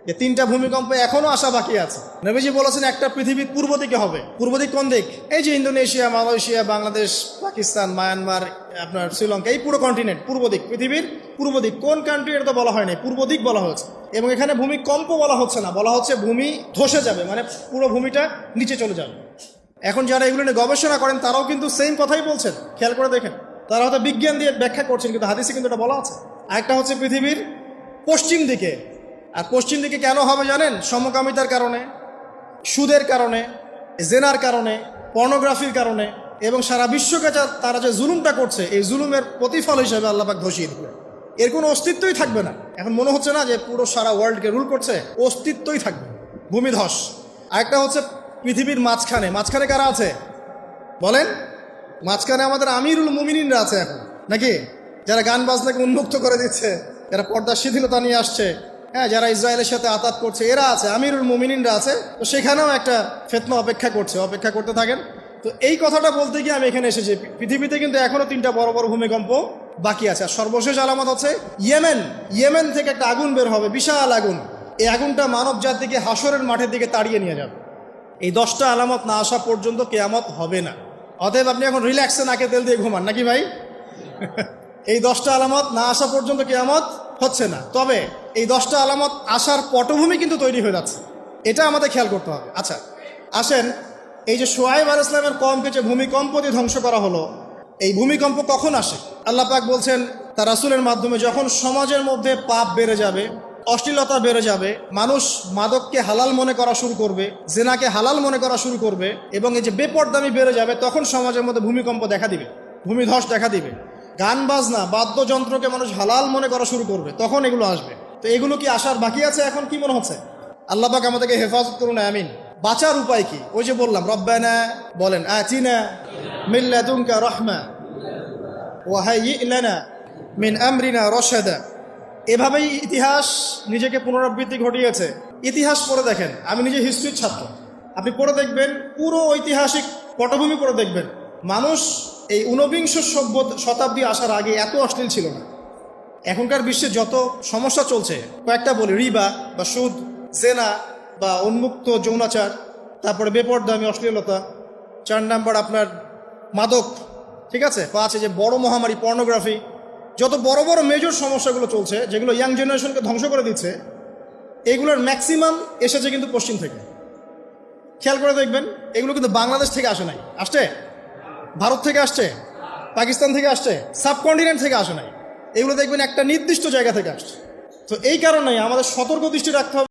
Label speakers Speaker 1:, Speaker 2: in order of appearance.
Speaker 1: এই তিনটা ভূমিকম্প এখনো আসা বাকি আছে। নবীজি বলেছেন একটা পৃথিবীর পূর্ব দিকে হবে। পূর্ব দিক কোন দিক? এই যে Indonesia, Malaysia, Bangladesh, Pakistan, Myanmar, আপনার শ্রীলঙ্কা, এই পুরো কন্টিনেন্ট পূর্ব দিক, পৃথিবীর পূর্ব দিক। কোন কান্ট্রি এটা তো বলা হয়নি, পূর্ব দিক বলা হয়েছে। এবং এখানে ভূমিকম্প বলা হচ্ছে না, বলা হচ্ছে ভূমি ধসে যাবে, মানে পুরো ভূমিটা নিচে চলে যাবে। এখন যারা এগুলো নিয়ে গবেষণা করেন তারাও কিন্তু সেম কথাই বলছেন, খেয়াল করে দেখেন। তারা হয়তো বিজ্ঞান দিয়ে ব্যাখ্যা করছেন, কিন্তু হাদিসে কিন্তু এটা বলা আছে। আরেকটা হচ্ছে পৃথিবীর পশ্চিম দিকে। আর পশ্চিম দিকে কেন হবে জানেন? সমকামিতার কারণে, সুদের কারণে, জেনার কারণে, পর্নোগ্রাফির কারণে, এবং সারা বিশ্বকে তারা যে জুলুমটা করছে, এই জুলুমের প্রতিফল হিসেবে আল্লাহ পাক ধসিয়ে দিবে। এর কোনো অস্তিত্বই থাকবে না। এখন মনে হচ্ছে না যে পুরো সারা ওয়ার্ল্ডকে রুল করছে, অস্তিত্বই থাকবে, ভূমিধস। আরেকটা হচ্ছে পৃথিবীর মাঝখানে। মাঝখানে কারা আছে বলেন? মাঝখানে আমাদের আমিরুল মুমিনিনরা আছে এখন, নাকি? যারা গান বাজনাকে উন্মুক্ত করে দিচ্ছে, যারা পর্দার শিথিলতা নিয়ে আসছে, হ্যাঁ, যারা ইসরায়েলের সাথে আতাত করছে, এরা আছে, আমিরুল মুমিনিনরা আছে। তো সেখানেও একটা ফিতনা অপেক্ষা করছে, অপেক্ষা করতে থাকেন। তো এই কথাটা বলতে গিয়ে আমি এখানে এসেছি। পৃথিবীতে কিন্তু এখনো তিনটা বড় বড় ভূমিকম্প বাকি আছে। আর সর্বশেষ আলামত হচ্ছে ইয়েমেন থেকে একটা আগুন বের হবে, বিশাল আগুন। এই আগুনটা মানব জাতিকে হাসরের মাঠের দিকে তাড়িয়ে নিয়ে যাবে। এই 10টা আলামত না আসা পর্যন্ত কিয়ামত হবে না। অতএব আপনি এখন রিল্যাক্সে নাকে তেল দিয়ে ঘুমান, নাকি ভাই? এই 10টা আলামত না আসা পর্যন্ত কিয়ামত হচ্ছে না। তবে এই 10টা আলামত আসার পটভূমি কিন্তু তৈরি হয়ে যাচ্ছে, এটা আমাদের খেয়াল করতে হবে। আচ্ছা আসেন, এই যে শুআয়ব আলাইহিস সালামের কওমকে যে ভূমিকম্প দিয়ে ধ্বংস করা হলো, এই ভূমিকম্প কখন আসে? আল্লাহ পাক বলছেন তার রাসূলের মাধ্যমে, যখন সমাজের মধ্যে পাপ বেড়ে যাবে, অশ্লীলতা বেড়ে যাবে, মানুষ মাদককে হালাল মনে করা শুরু করবে, জেনাকে হালাল মনে করা শুরু করবে, এবং এই যে বেপরদামি বেড়ে যাবে, তখন সমাজের মধ্যে ভূমিকম্প দেখা দিবে, ভূমিধস দেখা দিবে। গান বাজনা, বাদ্যযন্ত্রকে মানুষ হালাল মনে করা শুরু করবে, তখন এগুলো আসবে। তো এগুলো কি আসার বাকি আছে? এখন কি মনে হচ্ছে? আল্লাহ পাক আমাদেরকে হেফাজত করুন, আমিন। বাঁচার উপায় কি? ওই যে বললাম, রব্বানা বলেন, আতিনা মিন লাদুনকা রাহমা ওয়া হাইয়্ লানা মিন আমরিনা রাশাদা। এভাবেই ইতিহাস নিজেকে পুনরাবৃত্তি ঘটিয়েছে। ইতিহাস পড়ে দেখেন, আমি নিজে হিস্ট্রির ছাত্র, আপনি পড়ে দেখবেন, পুরো ঐতিহাসিক পটভূমি পড়ে দেখবেন, মানুষ এই ঊনবিংশ শতাব্দী আসার আগে এত অশ্লীল ছিল না। এখনকার বিশ্বে যত সমস্যা চলছে, কয়েকটা বলি, রিবা বা সুদ, জেনা বা উন্মুক্ত যৌনাচার, তারপরে বেপরদামি অশ্লীলতা, 4 নাম্বার আপনার মাদক, ঠিক আছে, 5 যে বড় মহামারী পর্নোগ্রাফি, যত বড় বড় মেজর সমস্যাগুলো চলছে, যেগুলো ইয়াং জেনারেশনকে ধ্বংস করে দিচ্ছে, এগুলোর ম্যাক্সিমাম এসেছে কিন্তু পশ্চিম থেকে। খেয়াল করে দেখবেন, এগুলো কিন্তু বাংলাদেশ থেকে আসে নাই, আসছে ভারত থেকে আসছে, পাকিস্তান থেকে আসছে, সাবকন্টিনেন্ট থেকে আসে নাই। এগুলো দেখবেন একটা নির্দিষ্ট জায়গা থেকে আসছে। তো এই কারণেই আমাদের সতর্ক দৃষ্টি রাখতে হবে।